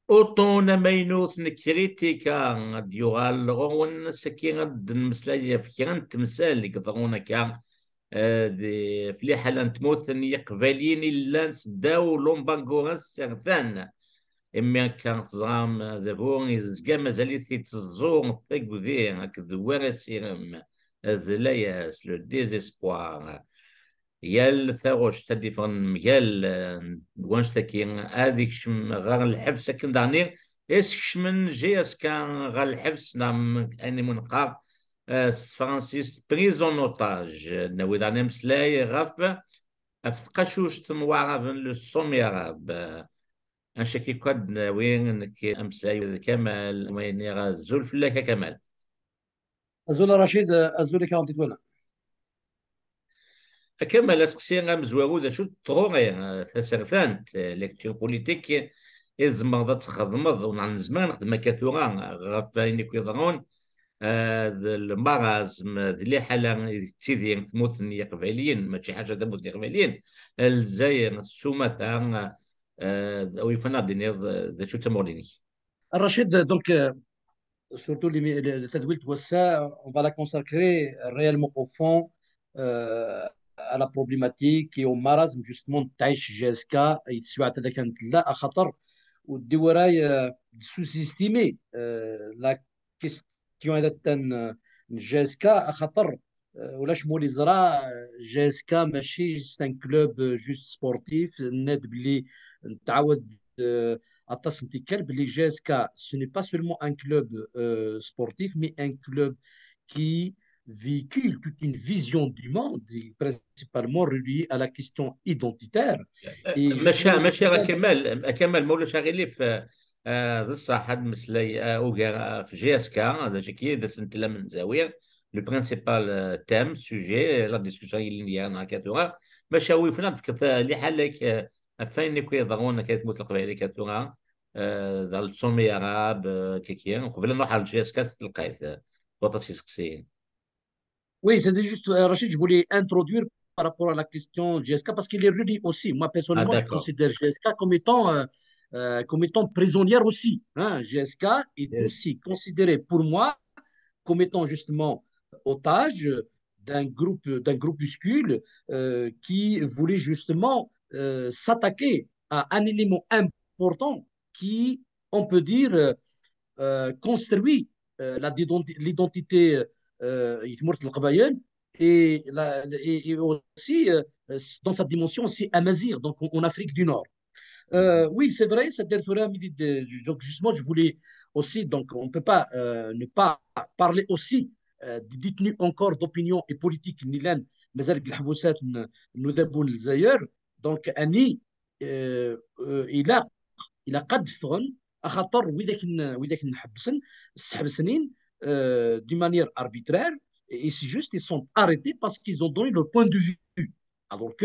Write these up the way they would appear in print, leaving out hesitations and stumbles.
اوتون ماينوث نكريتيكا ديوغال غون سكينة المسلاية في كان تمثال اللي قدرونا كان في لي حالة تموثن يقبلين اللانس داو لومبانغورانس سرثان إما كان تزغام ذبون يزجا مازالي تيتزور تيقو ذي هاك ذوار سيرم ذلاياس لو ديزيسبوار يال ثاغوش تدي فن ميال وانش تاكي هذيك شم غار الحبس كن دانير اسكش من جيس كان غار الحبس نام اني منقار فرانسيس بريزون اوتاج نوي داني مسلاي غاف افقشوش تنوارا لو سوميراب انشكي كود وين كي امسلاي كمال وين يغا زولف لك كمال Azul Rachid, Azul 48 ولا. كمل اسكسي مزواغو ذا شو تغوغي تسرفانت ليكتور بوليتيك إزمر ذا تخدمض ونعن زمان خدمة كثورة غفاين كيضرون المرازم ذي حالة تيذي تموثني قبيليين ماشي حاجة تموثني قبيليين الجزائر السومة ويفنا ديني ذا شو تموليني Rachid, donc, surtout les tadwilt wassa, on va la consacrer réellement au fond à la problématique et au marasme justement taïch GSK يتسوى تذكرت لا خطر ودي وراي sous-estimer la question هذا GSK خطر ولاش مولي زرا GSK ماشي c'est un club juste sportif ناد بلي تعود GSK, ce n'est pas seulement un club sportif, mais un club qui véhicule toute une vision du monde, et principalement reliée à la question identitaire. Et justement, ماشي كمال مولا شاغلي في بصح حد مسلي اوغا في جي اس كا هذا شكي دا سنت من زاويه لو برينسيبال تيم سوجي لا ديسكوسيون اللي انا كاتوغا باش هو فنان اللي حالك فين كي يضرون كيتموت القبائل كاتوغا ذا الصومي عرب كيكيا قبل نروح على الجي اس كا تلقايت بوطاسي سكسي. Oui, c'était juste, Rachid, je voulais introduire par rapport à la question GSK parce qu'il est relié aussi. Moi, اه personnellement, je داكور considère GSK comme étant prisonnière aussi, hein. GSK est aussi considéré pour moi comme étant justement otage d'un groupuscule qui voulait justement s'attaquer à un élément important qui, on peut dire, construit l'identité et aussi dans sa dimension aussi amazigh, donc en Afrique du Nord. Oui, c'est vrai, donc justement, je voulais aussi, donc on ne peut pas ne pas parler aussi des détenus encore d'opinion et politique Nilan, Mazal Bilhaboussat, Noudaboun Zayer. Donc, Annie, il a قد فغن خاطر وذاك نحبسن السحب سنين d'une manière arbitraire et c'est juste ils sont arrêtés parce qu'ils ont donné leur point de vue alors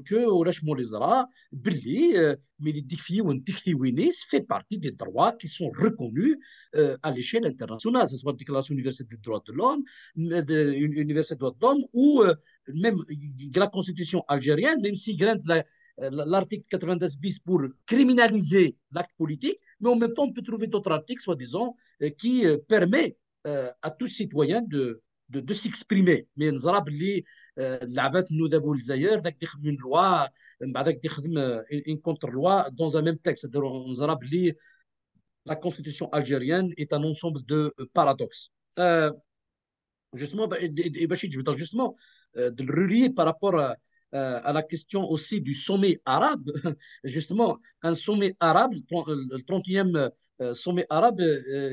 que ولاش مولي زرا باللي ملي ديك في وانتيكتي وينيس fait partie des droits qui sont reconnus à l'échelle internationale, que ce soit la Déclaration universelle des droits de l'homme, l'Université des droits de l'homme ou même la Constitution algérienne, même si l'article 90 bis pour criminaliser l'acte politique, mais en même temps, on peut trouver d'autres articles, soi-disant, qui permet à tout citoyen de s'exprimer. Mais nous avons l'Abath nous d'abord Zayer, une loi, une contre-loi dans un même texte. Nous avons la constitution algérienne est un ensemble de paradoxes. Justement, Bachid, je veux dire justement de le relier par rapport à la question aussi du sommet arabe. Justement, un sommet arabe, le 30e sommet arabe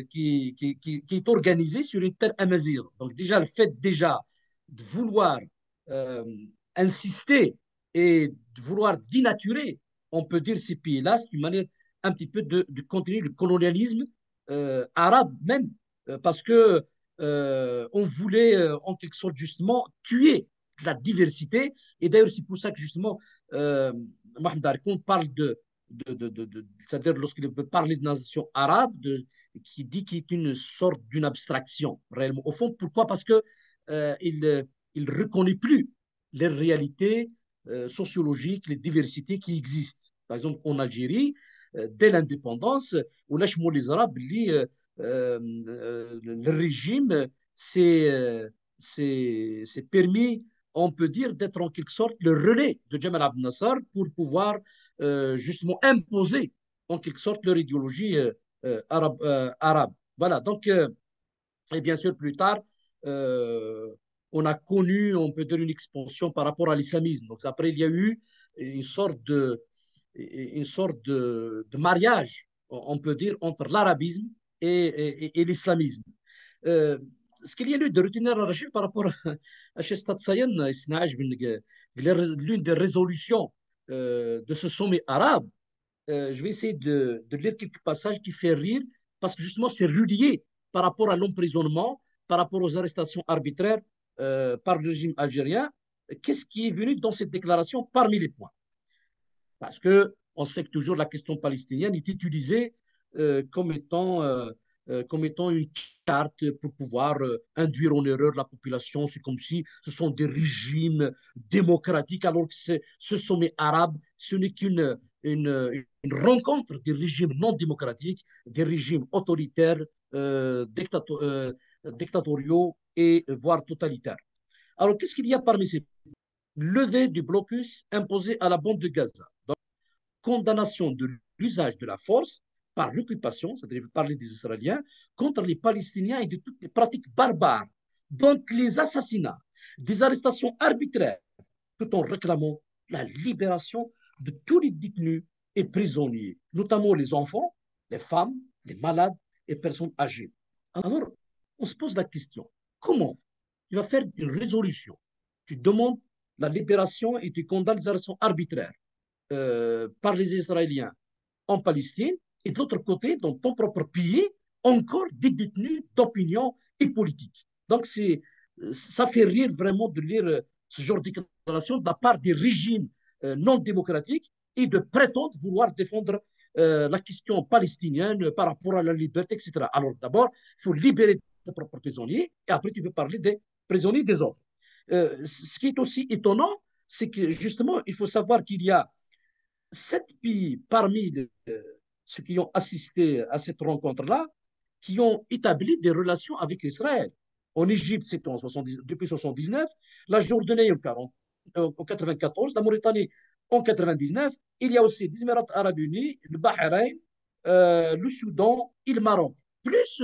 qui est organisé sur une terre amazigh. Donc déjà, le fait déjà de vouloir euh, insister et de vouloir dénaturer, on peut dire ces pays-là, c'est une manière un petit peu de continuer le colonialisme arabe même, parce que on voulait en quelque sorte justement tuer la diversité. Et d'ailleurs, c'est pour ça que justement, Mohamed Harkoun parle de c'est-à-dire lorsqu'il veut parler de nation arabe, qui dit qu'il est une sorte d'une abstraction, réellement. Au fond, pourquoi? Parce que il reconnaît plus les réalités sociologiques, les diversités qui existent. Par exemple, en Algérie, dès l'indépendance, on lâche les Arabes, le régime s'est permis, on peut dire, d'être en quelque sorte le relais de Jamal Abdel Nasser pour pouvoir justement imposer en quelque sorte leur idéologie arabe. Voilà, donc, et bien sûr, plus tard, euh, on a connu, on peut dire, une expansion par rapport à l'islamisme. Donc, après, il y a eu une sorte de mariage, on peut dire, entre l'arabisme et l'islamisme. Euh, ce qu'il y a lieu de retenir Rachid, par rapport à ce stade Sayan, l'une des résolutions de ce sommet arabe, je vais essayer de lire quelques passages qui font rire, parce que justement, c'est relié par rapport à l'emprisonnement, par rapport aux arrestations arbitraires par le régime algérien. Qu'est-ce qui est venu dans cette déclaration parmi les points? Parce que on sait que toujours la question palestinienne est utilisée comme étant une carte pour pouvoir induire en erreur la population. C'est comme si ce sont des régimes démocratiques, alors que ce sommet arabe, ce n'est une rencontre des régimes non démocratiques, des régimes autoritaires, dictatoriaux et voire totalitaires. Alors, qu'est-ce qu'il y a parmi ces levée du blocus imposé à la bande de Gaza? Condamnation de l'usage de la force par l'occupation, c'est-à-dire parler des Israéliens, contre les Palestiniens et de toutes les pratiques barbares, dont les assassinats, des arrestations arbitraires, tout en réclamant la libération de tous les détenus et prisonniers, notamment les enfants, les femmes, les malades et personnes âgées. Alors, on se pose la question, comment tu vas faire une résolution? Tu demandes la libération et tu condamnes les arrestations arbitraires par les Israéliens en Palestine, et de l'autre côté, dans ton propre pays, encore des détenus d'opinion et politique. Donc, ça fait rire vraiment de lire ce genre de déclaration de la part des régimes non démocratiques et de prétendre vouloir défendre la question palestinienne par rapport à la liberté, etc. Alors, d'abord, il faut libérer tes propres prisonniers, et après, tu peux parler des prisonniers des autres. Ce qui est aussi étonnant, c'est que justement, il faut savoir qu'il y a 7 pays parmi ceux qui ont assisté à cette rencontre-là qui ont établi des relations avec Israël. En Égypte, c'était depuis 1979, la Jordanie en 94, la Mauritanie en 99. Il y a aussi les Émirats arabes unis, le Bahreïn, le Soudan et le Maroc, plus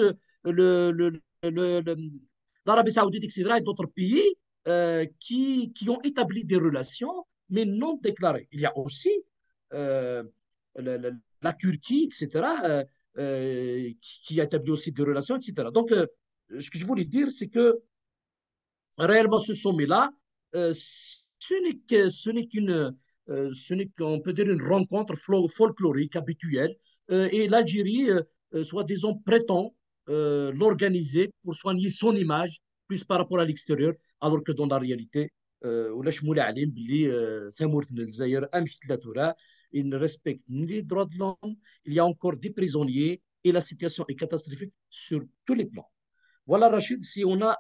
l'Arabie saoudite, etc., et d'autres pays qui ont établi des relations, mais non déclarées. Il y a aussi euh, la Turquie, etc., qui a établi aussi des relations, etc. Donc, ce que je voulais dire, c'est que réellement, ce sommet-là, ce n'est qu'une, ce n'est qu'on peut dire une rencontre folklorique habituelle, et l'Algérie, soi-disant, prétend l'organiser pour soigner son image, plus par rapport à l'extérieur, alors que dans la réalité, ولا شمول عليهم باللي ثمورتنا الجزائر امشت ثلاثه ils ne respectent ni les droits de l'homme, il y a encore des prisonniers et la situation est catastrophique sur tous les plans. Voilà, Rachid, si on a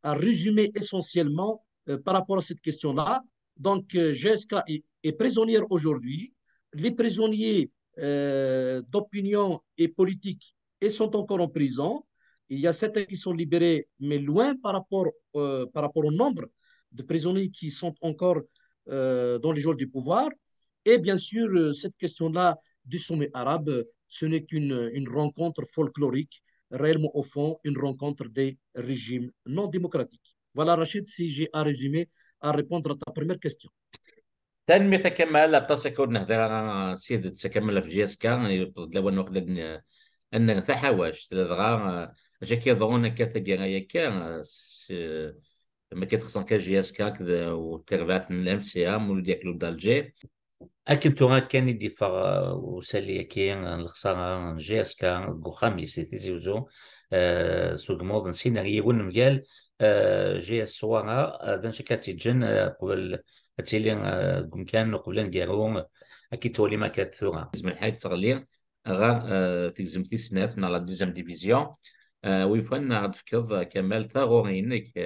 à résumer essentiellement par rapport à cette question-là. Donc, GSK est prisonnière aujourd'hui. Les prisonniers d'opinion et politique ils sont encore en prison. Il y a certains qui sont libérés, mais loin par rapport au nombre de prisonniers qui sont encore dans les jours du pouvoir. Et bien sûr, cette question-là du sommet arabe, ce n'est qu'une une rencontre folklorique, réellement au fond, une rencontre des régimes non démocratiques. Voilà, Rachid, si j'ai à résumer, à répondre à ta première question. تنمي تكمل أتصل هذا سيد تكمل في جيس كان لو أنه قد أن تحاوش تلغى جاكي ظهونا كاتجا يكا ما كيتخصن كجيس كان كذا وتربعت من الأمسيام ولديك لو دالجي أكن توغا كان يدي فا وسالي كي الخسارة جيس كان خامس تيزيوزو سوق موضن سيناريو ونمقال جي الصوارة دان شكاتي جن قبل تيلي كان قبل نقارو اكيد تولي ما كانت ثوره لازم الحاجه تغلي غا تلزم في سنات نا لا دوزيام ديفيزيون ويفن عاد فكر كمال ثاغوري انك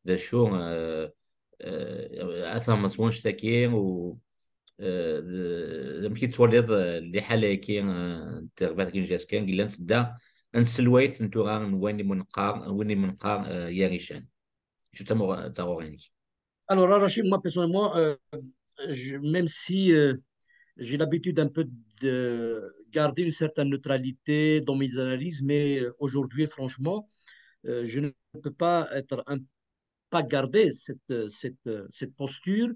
ذا شو اثر ما تسونش تاكي و يمكن تولد اللي حاله كي تغبات كي جاس كان قلنا نسدا نسلويت نتو غان ويني منقار يا ريشان شو تاغوريني. Alors, Rachid, moi, personnellement, même si j'ai l'habitude un peu de garder une certaine neutralité dans mes analyses, mais aujourd'hui, franchement, je ne peux pas garder cette posture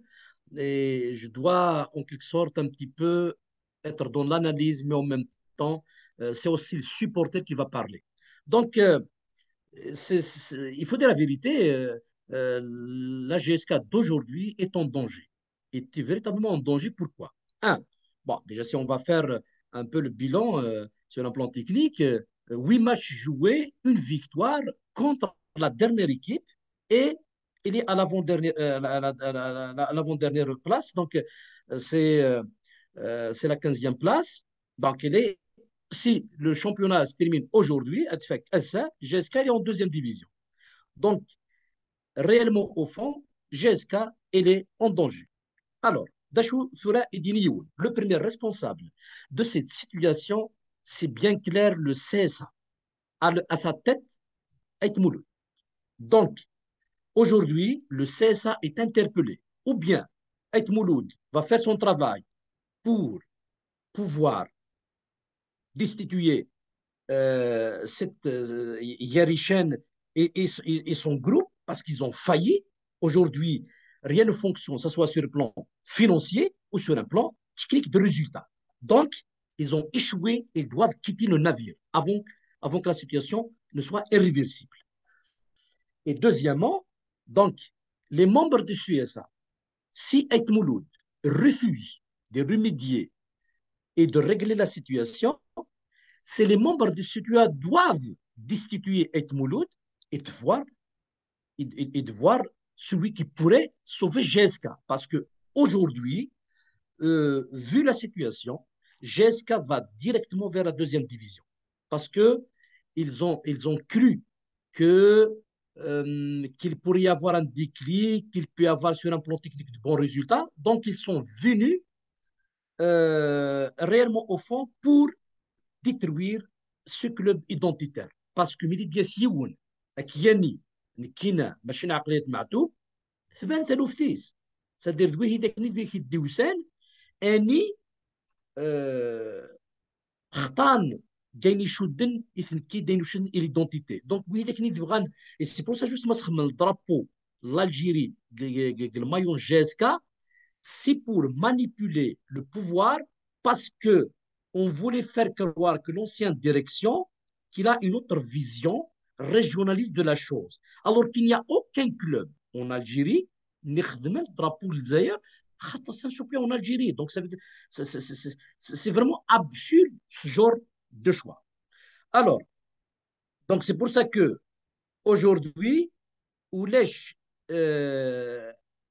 et je dois en quelque sorte un petit peu être dans l'analyse, mais en même temps, c'est aussi le supporter qui va parler. Donc, il faut dire la vérité, la GSK d'aujourd'hui est en danger. Est véritablement en danger. Pourquoi? Un, bon, déjà, si on va faire un peu le bilan sur un plan technique, 8 matchs joués, une victoire contre la dernière équipe et il est à l'avant-dernière l'avant-dernière place. Donc, c'est la 15e place. Donc, si le championnat se termine aujourd'hui, GSK est en deuxième division. Donc, réellement, au fond, GSK, elle est en danger. Alors, Dachou Thura Idinioun, le premier responsable de cette situation, c'est bien clair le CSA. À sa tête, Ait Mouloud. Donc, aujourd'hui, le CSA est interpellé. Ou bien, Ait Mouloud va faire son travail pour pouvoir destituer cette Yerichen et son groupe parce qu'ils ont failli. Aujourd'hui, rien ne fonctionne, que ce soit sur le plan financier ou sur un plan technique de résultat. Donc, ils ont échoué, ils doivent quitter le navire avant que la situation ne soit irréversible. Et deuxièmement, donc, les membres du CSA, si Ait Mouloud refuse de remédier et de régler la situation, c'est les membres du CETUA doivent destituer Ait Mouloud et de voir celui qui pourrait sauver GSK. Parce qu'aujourd'hui, vu la situation, GSK va directement vers la deuxième division. Parce qu'ils ont cru qu'il pourrait y avoir un déclic, qu'il peut y avoir sur un plan technique de bons résultats. Donc, ils sont venus réellement au fond pour détruire ce club identitaire. Parce que ملي ديال سيون اكياني كينا ماشي عقليه معتوب ثبان ثلوفتيس سادير دويه داك ديك الدوسان اني خطان جايني شودن اثن كي داينو شن ايدونتيتي دونك وي داك نيت بغان سي بور سا جوست ما سخمن الدرابو l'Algérie le maillon GSK c'est pour manipuler le pouvoir parce que on voulait faire croire que l'ancienne direction qu'il a une autre vision régionaliste de la chose alors qu'il n'y a aucun club en Algérie نخدم الدرابو للجزائر خاطر c'est un champion en Algérie donc c'est vraiment absurde ce genre de choix. Alors, donc c'est pour ça que aujourd'hui, Oulesh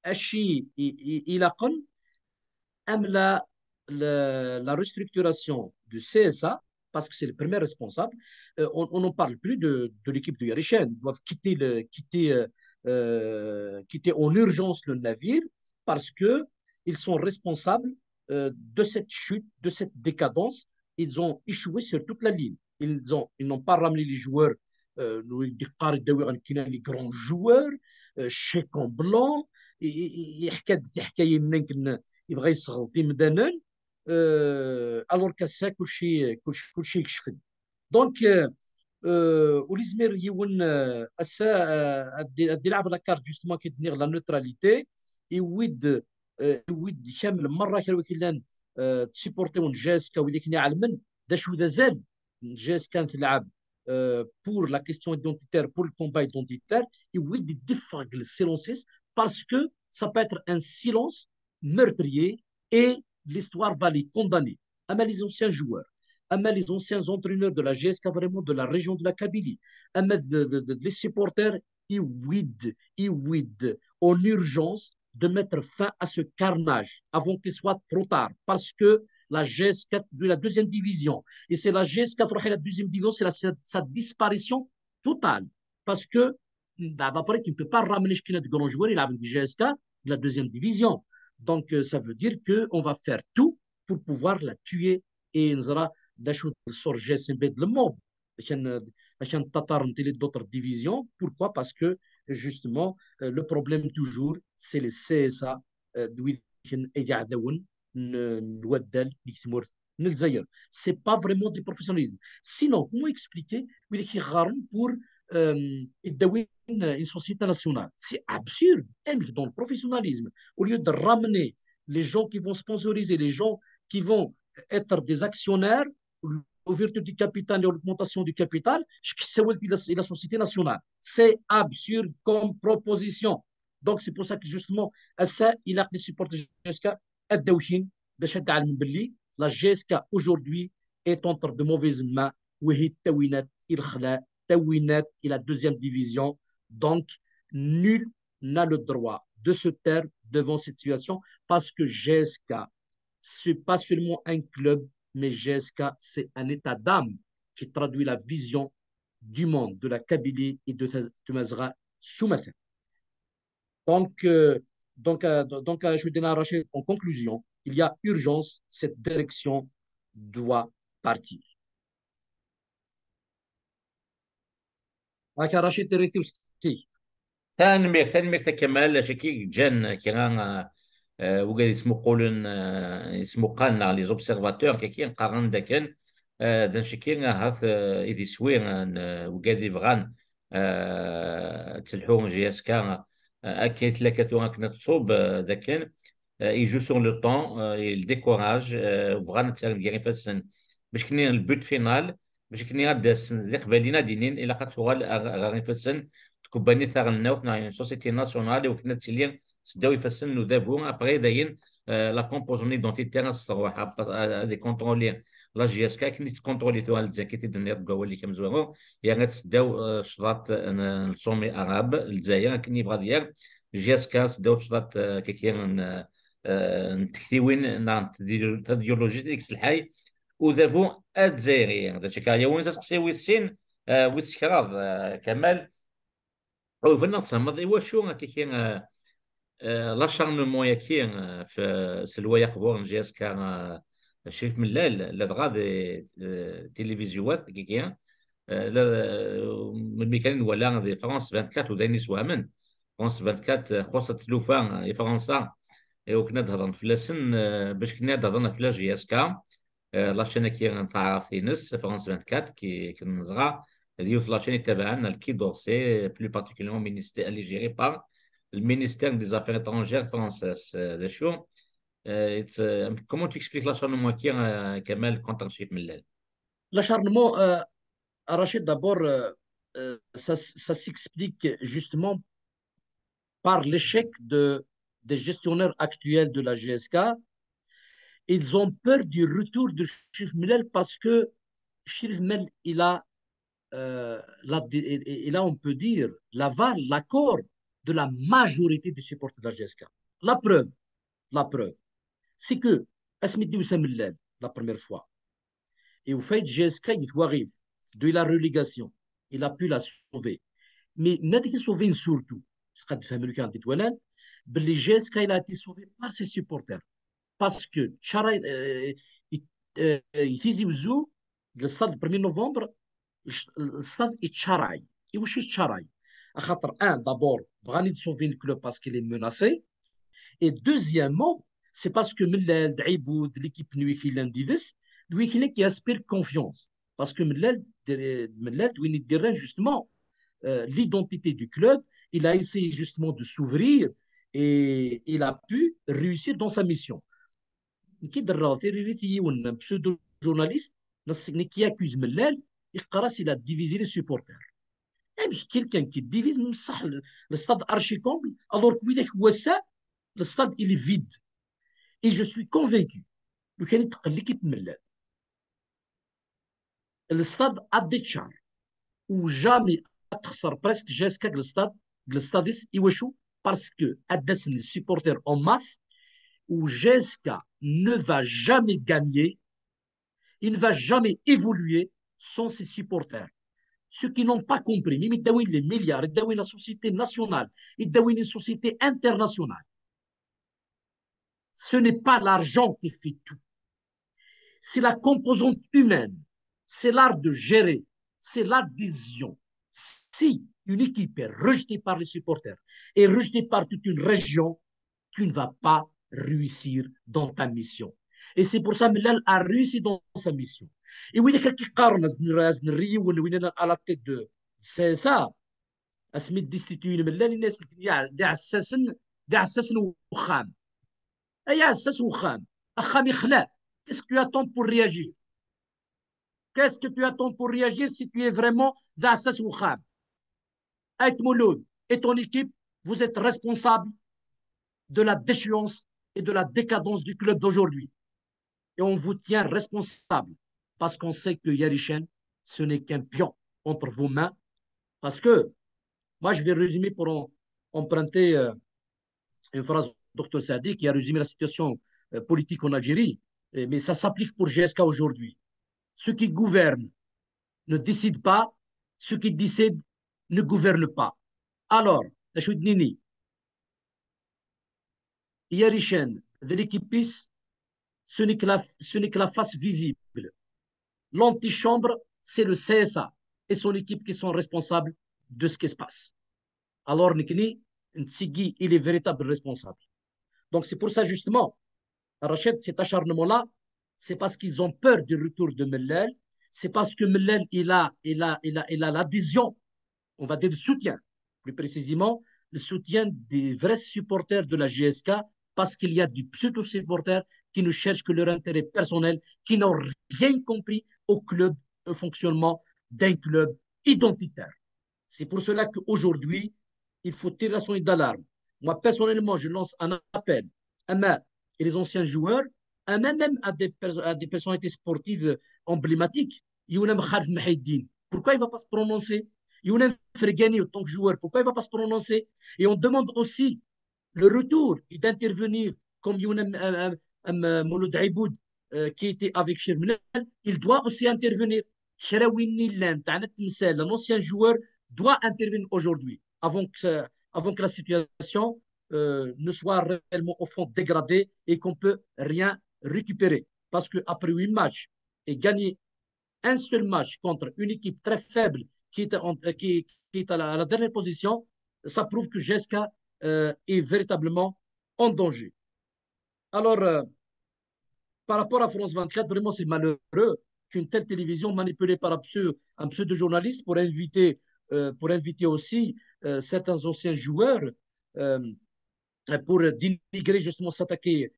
Achi Ilaqan aime la restructuration du CSA parce que c'est le premier responsable. On n'en parle plus de l'équipe de Yarichen. Ils doivent quitter en urgence le navire parce qu'ils sont responsables de cette chute, de cette décadence. Ils ont échoué sur toute la ligne. Ils n'ont pas ramené les joueurs, les grands joueurs, chèque en blanc. يبغى يصغلطي مدانا الور كاسا كلشي يكشفن دونك وليزمير يون اسا ادي لعب لا كارت جوستومون كيدنيغ لا نوتراليتي يويد كامل مره كانوا كيلان تسيبورتيون جاسكا ويلي كنا علمن دا شو دا زال جاسكا تلعب pour la question identitaire, pour le combat identitaire, et oui, de défendre le silence parce que ça peut être un silence meurtrier et l'histoire va les condamner. Ama les anciens joueurs, ama les anciens entraîneurs de la GSK, vraiment de la région de la Kabylie, ama les supporters, ils ouïdent en urgence de mettre fin à ce carnage avant qu'il soit trop tard, parce que la GS4 de la deuxième division, et c'est la GS4 la deuxième division, c'est sa disparition totale, parce que d'après tu ne peux pas ramener de grands joueurs, il a avec GS4 de la deuxième division. Donc, ça veut dire qu'on va faire tout pour pouvoir la tuer et نزرى داشو الصور جاسم بيد الموب عشان تطار d'autres divisions. Pourquoi? Parce que justement le problème toujours c'est les CSA دوين يقعدون نودل لكتمور نلزاير. C'est pas vraiment du professionnalisme. Sinon, comment expliquer ويلي يغارن pour يدوين une société nationale? C'est absurde. Et dans le professionnalisme, au lieu de ramener les gens qui vont sponsoriser, les gens qui vont être des actionnaires, l'ouverture du capital et l'augmentation du capital, et la société nationale. C'est absurde comme proposition. Donc, c'est pour ça que justement, ça, il a les supporters de GSK, la GSK aujourd'hui est entre de mauvaises mains. Il a deuxième division. Donc, nul n'a le droit de se taire devant cette situation parce que GSK, ce n'est pas seulement un club, mais GSK, c'est un état d'âme qui traduit la vision du monde, de la Kabylie et de Mazra Soumatin. Donc, je vais donner en conclusion, il y a urgence, cette direction doit partir. Rachid, aussi. ثاني كمال شكي جان كيغان وقال اسمو قولن اسمو قالنا لي زوبسيرفاتور كي نقارن داكن دان شكي هاث ايدي سوين وقال فغان تلحو جي اس كا اكيد تلاكاتو كنا تصوب داكن يجو سون لو طون الديكوراج فغان تسالم كاين فاسن باش كني البوت فينال باش كني غاداس اللي قبالينا دينين الا قاتوغال غادي فاسن كوباني ثاغنا وكنا سوسيتي ناسيونال وكنا تسليان سداو يفسن ندافعوا ابري داين لا كومبوزون ايدونتيتير الصراحه دي كونترولي لا جي اس كا كني تكونترولي تو الزكيتي دنيا تقوا اللي كمزورو يعني تسداو شراط الصومي عرب الجزائر كني بغا ديال جي اس كا سداو شراط كيكين نتكيوين نعم تديولوجي ديك الحي ودافعوا الجزائريين هذا شكا يا وين تسقسي ويسين ويسكراض كمال او فينا تصمد ايوا شو كاين لاشارنمون ياكي في سلوى يقبور جي اس كا شريف ملال لا دغا دي تلفزيونات كاين ملي كان ولا دي فرانس 24 وداني سوامن فرانس 24 خاصة تلوفا فرنسا وكنا نهضر فلاسن باش كنا نهضرنا في جي اس كا لاشين كي تعرف نس فرانس 24 كي كنزغا ديال لاشين تبعنا الكي دورسي بلو بارتيكوليرمون مينيستير اللي جيري بار المينيستير دي زافير étrangères françaises ده شو comment tu expliques l'acharnement qui Kamal contre Chif Millel? L'acharnement, Rachid, d'abord, ça s'explique justement par l'échec des gestionnaires actuels de la GSK. Ils ont peur du retour de Chif Millel parce que Chif Millel, il a, on peut dire, l'aval, l'accord de la majorité des supporters de la GSK. La preuve, c'est que Asmidi Oussam la première fois, et au fait, GSK, il arrive de la relégation, il a pu la sauver. Mais il a été sauvé surtout, ce qu'a dit le GSK, il a été sauvé par ses supporters. Parce que il faisait le stade du 1er novembre, le stade est Charaï. Et où est Charaï? D'abord, Brani de sauver le club parce qu'il est menacé. Et deuxièmement, c'est parce que l'équipe nuit qui aspire confiance. Parce que il dirait justement l'identité du club. Il a essayé justement de s'ouvrir et il a pu réussir dans sa mission. Qui un pseudo-journaliste qui accuse Mellel, il a divisé les supporters. Quelqu'un qui divise le stade archi-comble, alors que le stade il est vide. Et je suis convaincu que l'équipe Mellel, le stade a des charmes où jamais presque jusqu'à le stade, parce que Adès les supporters en masse, où GSK ne va jamais gagner, il ne va jamais évoluer sans ses supporters. Ceux qui n'ont pas compris, même les milliards, la société nationale, une société internationale. Ce n'est pas l'argent qui fait tout. C'est la composante humaine. C'est l'art de gérer. C'est l'adhésion. Si une équipe est rejetée par les supporters et rejetée par toute une région, tu ne vas pas réussir dans ta mission. Et c'est pour ça que Mellal a réussi dans sa mission. Et oui, il y a quelques قارن à la tête de c'est ça. اسمي ديستيتيو ملال الناس كاع عساسن وخام اي عساس وخام اخام يخلع. Qu'est-ce que tu attends pour réagir? Qu'est-ce que tu attends pour réagir si tu es vraiment d'Assas Oukham? Aït Mouloud et ton équipe, vous êtes responsable de la déchéance et de la décadence du club d'aujourd'hui. Et on vous tient responsable parce qu'on sait que Yarichen, ce n'est qu'un pion entre vos mains. Parce que, moi, je vais résumer pour emprunter une phrase du Dr Sadi qui a résumé la situation politique en Algérie, mais ça s'applique pour GSK aujourd'hui. Ceux qui gouvernent ne décident pas, ceux qui décident ne gouvernent pas. Alors, Nini, Yarichen, de l'équipe PIS, ce n'est que la face visible. L'antichambre, c'est le CSA et son équipe qui sont responsables de ce qui se passe. Alors, Nikini, Ntsigi, il est véritable responsable. Donc, c'est pour ça, justement, Rachid, cet acharnement-là, c'est parce qu'ils ont peur du retour de Mellel. C'est parce que Mellel, il a l'adhésion, on va dire le soutien, plus précisément, le soutien des vrais supporters de la GSK, parce qu'il y a des pseudo-supporters qui ne cherchent que leur intérêt personnel, qui n'ont rien compris au club, au fonctionnement d'un club identitaire. C'est pour cela qu'aujourd'hui, il faut tirer la sonnette d'alarme. Moi, personnellement, je lance un appel à moi et les anciens joueurs, même à des personnalités sportives emblématiques. Younem Khalf Mahiddin, pourquoi il ne va pas se prononcer? Younem Fergani, en tant que joueur, pourquoi il ne va pas se prononcer? Et on demande aussi le retour et d'intervenir comme Younem Mouloud Aiboud, qui était avec Chirmel, il doit aussi intervenir. Cheraoui l'ancien joueur, doit intervenir aujourd'hui avant que la situation ne soit réellement au fond dégradée et qu'on ne peut rien récupérer. Parce qu'après 8 matchs et gagner un seul match contre une équipe très faible qui est à la dernière position, ça prouve que GSK est véritablement en danger. Alors, par rapport à France 24, vraiment, c'est malheureux qu'une telle télévision manipulée par un pseudo-journaliste pour inviter aussi certains anciens joueurs pour dénigrer, justement, s'attaquer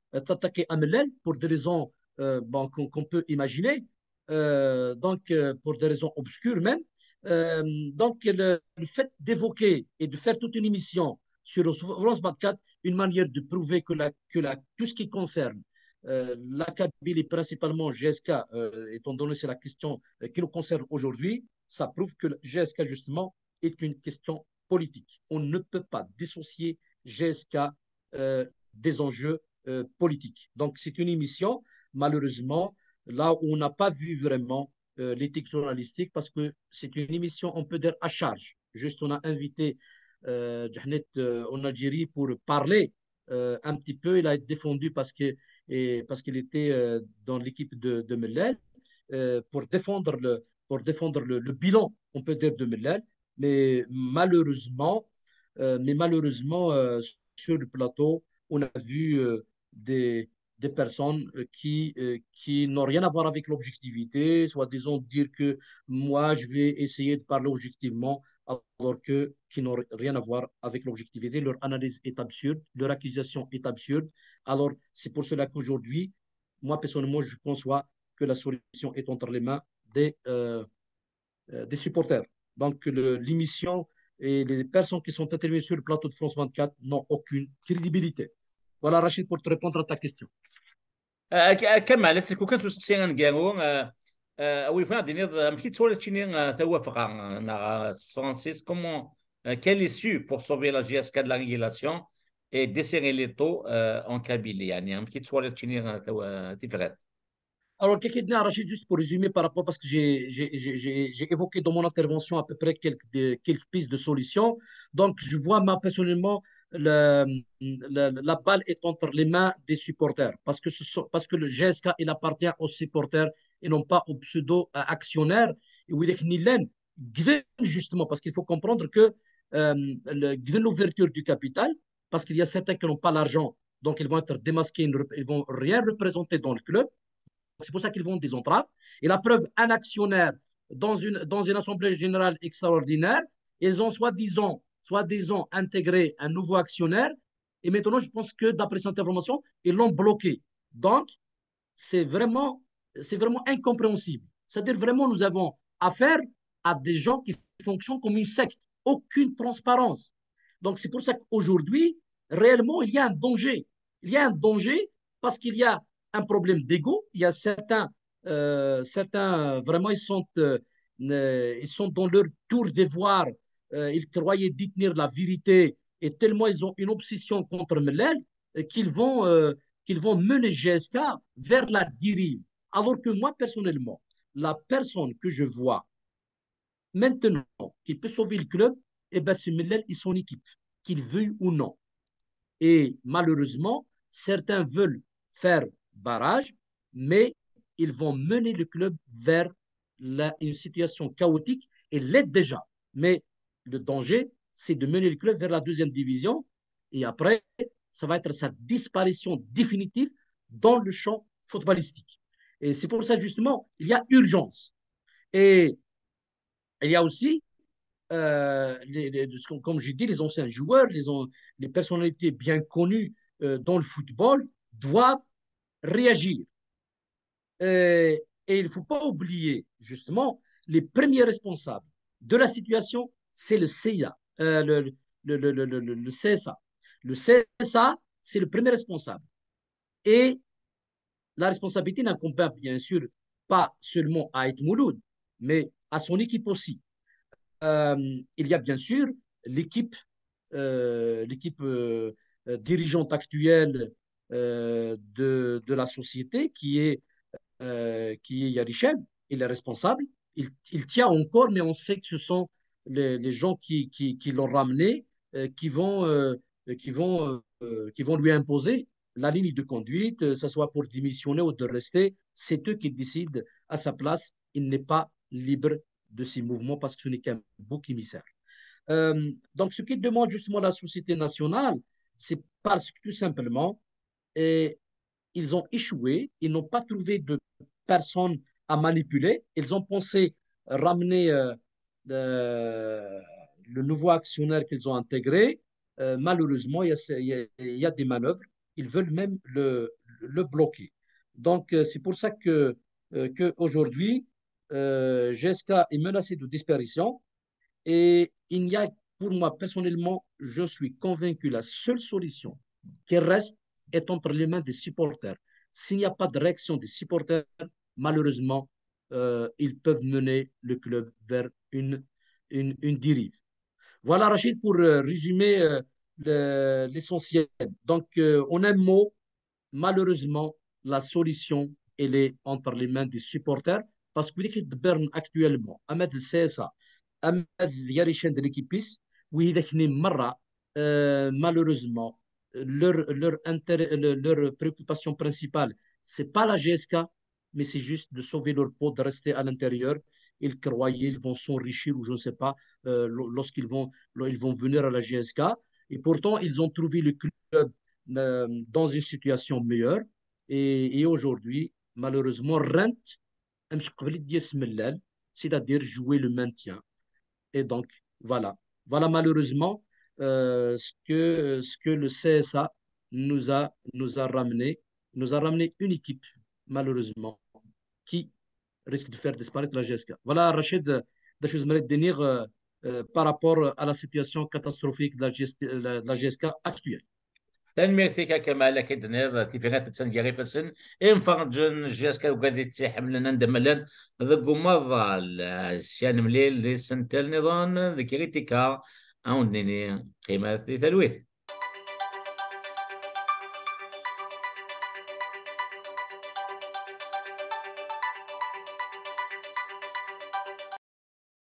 à Mellel pour des raisons qu'on peut imaginer, pour des raisons obscures même. Donc, le fait d'évoquer et de faire toute une émission sur France 24, une manière de prouver que tout ce qui concerne la Kabylie, principalement GSK, étant donné que c'est la question qui nous concerne aujourd'hui, ça prouve que le GSK, justement, est une question politique. On ne peut pas dissocier GSK des enjeux politiques. Donc, c'est une émission, malheureusement, là où on n'a pas vu vraiment l'éthique journalistique, parce que c'est une émission, on peut dire, à charge. Juste, on a invité Jahnet en Algérie pour parler un petit peu. Il a été défendu parce qu'il était dans l'équipe de Mellel pour défendre le bilan, on peut dire, de Mellel. Mais malheureusement, sur le plateau, on a vu des personnes qui n'ont rien à voir avec l'objectivité, soit disons dire que moi, je vais essayer de parler objectivement, alors qui n'ont rien à voir avec l'objectivité. Leur analyse est absurde, leur accusation est absurde. Alors, c'est pour cela qu'aujourd'hui, moi, personnellement, je conçois que la solution est entre les mains des supporters. Donc, l'émission et les personnes qui sont intervenues sur le plateau de France 24 n'ont aucune crédibilité. Voilà, Rachid, pour te répondre à ta question. كمال كون تسيان غانو وي فنا ديني مكي تولى تشيني توافق نا فرانسيس كومون quelle issue pour sauver la GSK de la régulation et desserrer les taux en Kabylie يعني يمكن تسوالف تشيني تفرق. Alors, Rachid, juste pour résumer par rapport, parce que j'ai évoqué dans mon intervention à peu près quelques pistes de solutions. Donc, je vois, moi, personnellement, la balle est entre les mains des supporters, parce que le GSK, il appartient aux supporters et non pas aux pseudo-actionnaires. Et oui, justement, parce qu'il faut comprendre que l'ouverture du capital, parce qu'il y a certains qui n'ont pas l'argent, donc ils vont être démasqués, ils vont rien représenter dans le club. C'est pour ça qu'ils font des entraves. Et la preuve, un actionnaire dans une assemblée générale extraordinaire, ils ont soi-disant intégré un nouveau actionnaire. Et maintenant, je pense que d'après cette information, ils l'ont bloqué. Donc, c'est vraiment, c'est vraiment incompréhensible. C'est-à-dire vraiment, nous avons affaire à des gens qui fonctionnent comme une secte. Aucune transparence. Donc, c'est pour ça qu'aujourd'hui, réellement, il y a un danger. Il y a un danger parce qu'il y a un problème d'ego. Il y a certains vraiment, ils sont dans leur tour d'ivoire. Ils croyaient détenir la vérité et tellement ils ont une obsession contre Mellel qu'ils vont mener GSK vers la dérive. Alors que moi, personnellement, la personne que je vois maintenant qui peut sauver le club, eh ben, c'est Mellel et son équipe, qu'il veuille ou non. Et malheureusement, certains veulent faire barrage, mais ils vont mener le club vers une situation chaotique et l'aide déjà. Mais le danger, c'est de mener le club vers la deuxième division et après, ça va être sa disparition définitive dans le champ footballistique. Et c'est pour ça, justement, il y a urgence. Et il y a aussi comme j'ai dit, les anciens joueurs, les personnalités bien connues dans le football doivent réagir. Et il ne faut pas oublier, justement, les premiers responsables de la situation, c'est le CIA, le CSA. Le CSA, c'est le premier responsable. Et la responsabilité n'incombe bien sûr pas seulement à Aït Mouloud, mais à son équipe aussi. Il y a bien sûr l'équipe dirigeante actuelle de la société qui est Yarichel. Il est responsable. Il tient encore, mais on sait que ce sont les gens qui l'ont ramené, qui vont lui imposer la ligne de conduite, que ce soit pour démissionner ou de rester. C'est eux qui décident à sa place. Il n'est pas libre de ses mouvements parce que ce n'est qu'un bouc émissaire. Donc, ce qui demande justement la société nationale, c'est parce que tout simplement, et ils ont échoué, ils n'ont pas trouvé de personnes à manipuler, ils ont pensé ramener euh, le nouveau actionnaire qu'ils ont intégré. Malheureusement, il y a des manœuvres, ils veulent même le bloquer. Donc, c'est pour ça qu'aujourd'hui, GSK est menacé de disparition et il y a, pour moi personnellement, je suis convaincu, la seule solution qui reste est entre les mains des supporters. S'il n'y a pas de réaction des supporters, malheureusement, ils peuvent mener le club vers une dérive. Voilà, Rachid, pour résumer l'essentiel. Donc, en un mot, malheureusement, la solution, elle est entre les mains des supporters parce que l'équipe de Berne actuellement, Ahmed le CSA, Ahmed Yarishen de l'équipe PIS, oui, malheureusement, leur préoccupation principale, c'est pas la GSK, mais c'est juste de sauver leur peau, de rester à l'intérieur. Ils croyaient ils vont s'enrichir ou je ne sais pas ils vont venir à la GSK. Et pourtant, ils ont trouvé le club dans une situation meilleure. Et aujourd'hui, malheureusement, Rent, c'est-à-dire jouer le maintien. Et donc, voilà. Voilà malheureusement ce que le CSA nous a ramené. Nous a ramené une équipe, malheureusement, qui risque de faire disparaître la GSK. Voilà, Rachid, des choses à dire par rapport à la situation catastrophique de la GSK actuelle. تنمية ثيكا كما لك دنيا تيفينات تسنجاري فسن إن فرجن جاسكا وقادي تحملنا ندملن ذقو مضى السيان مليل لسنتل نظام ذكريتيكا أو نيني قيمة ثلويث.